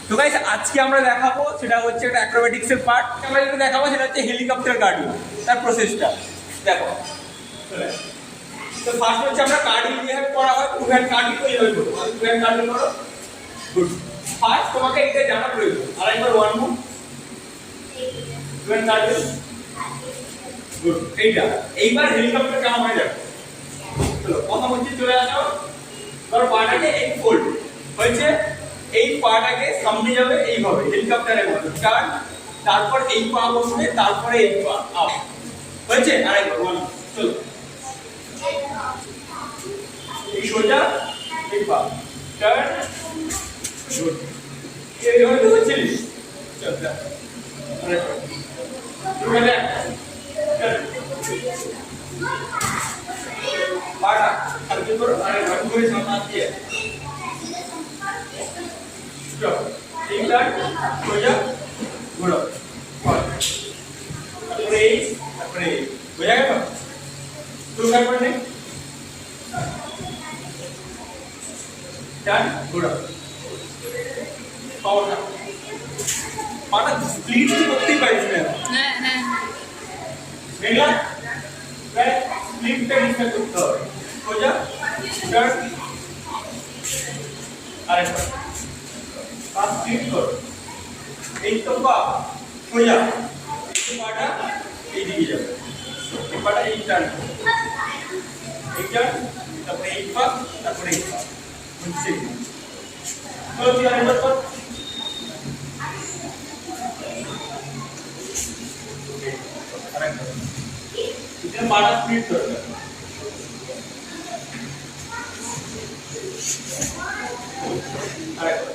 তো গাইস আজকে আমরা দেখাবো সেটা হচ্ছে একটা অ্যাক্রোবেটিক্স এর পার্ট। আমরা যেটা দেখাবো সেটা হচ্ছে হেলিকপ্টার কার্ডিও, তার প্রসেসটা দেখো। তো ফার্স্ট হচ্ছে আমরা কার্ডিও যেভাবে করা হয় টু হ্যান্ড কার্ডিও এইভাবে করবো। টু হ্যান্ড কার্ডিও করো, গুড। ফার্স্ট তোমাকে এটা জানা প্রয়োজন। আরেকবার one move, to hand cardio, good. এইবার হেলিকপ্টার কেমন হয় দেখো। চলো প্রথম হচ্ছে চলে আসো, ধরো পাটাকে এই ফোল্ড হয়েছে, এই পাটাকে সামনে যাবে এইভাবে হেলিকপ্টারের মতো টার্ন, তারপর এই পা বসবে, তারপরে এই পা আপ হয়েছে। আরেকবার ওয়ান, চলো এই সোজা এই পা টার্ন, গুড। এইভাবে তো হচ্ছে। চল আরেকবার টুগেদার টার্ন, পাটা সামনে করো, আরেকবার করে সামনে আসছে। এইবার সোজা ঘোরো, তারপরে এই, তারপরে এই, বোঝা গেল? টু তারপরে নেই ডান, ঘোরো পাওয়াটা, পাটা স্প্লিট করতেই পারিস না। হ্যাঁ হ্যাঁ দেখলা স্প্লিটটা ডিসকাস করতে হবে। সোজা ডান, আরেকবার পাঁচ ক্লিক করো, এই তো পা সোজা, এই পাটা এইদিকে যাবে, এই পাটা এই টার্ন, এই টার্ন, তারপরে এই পা, তারপরে এই পা হচ্ছে। চলো তুই আরেকবার কর, আরেকবার এটা পাটা স্প্লিট করবে, আরেকবার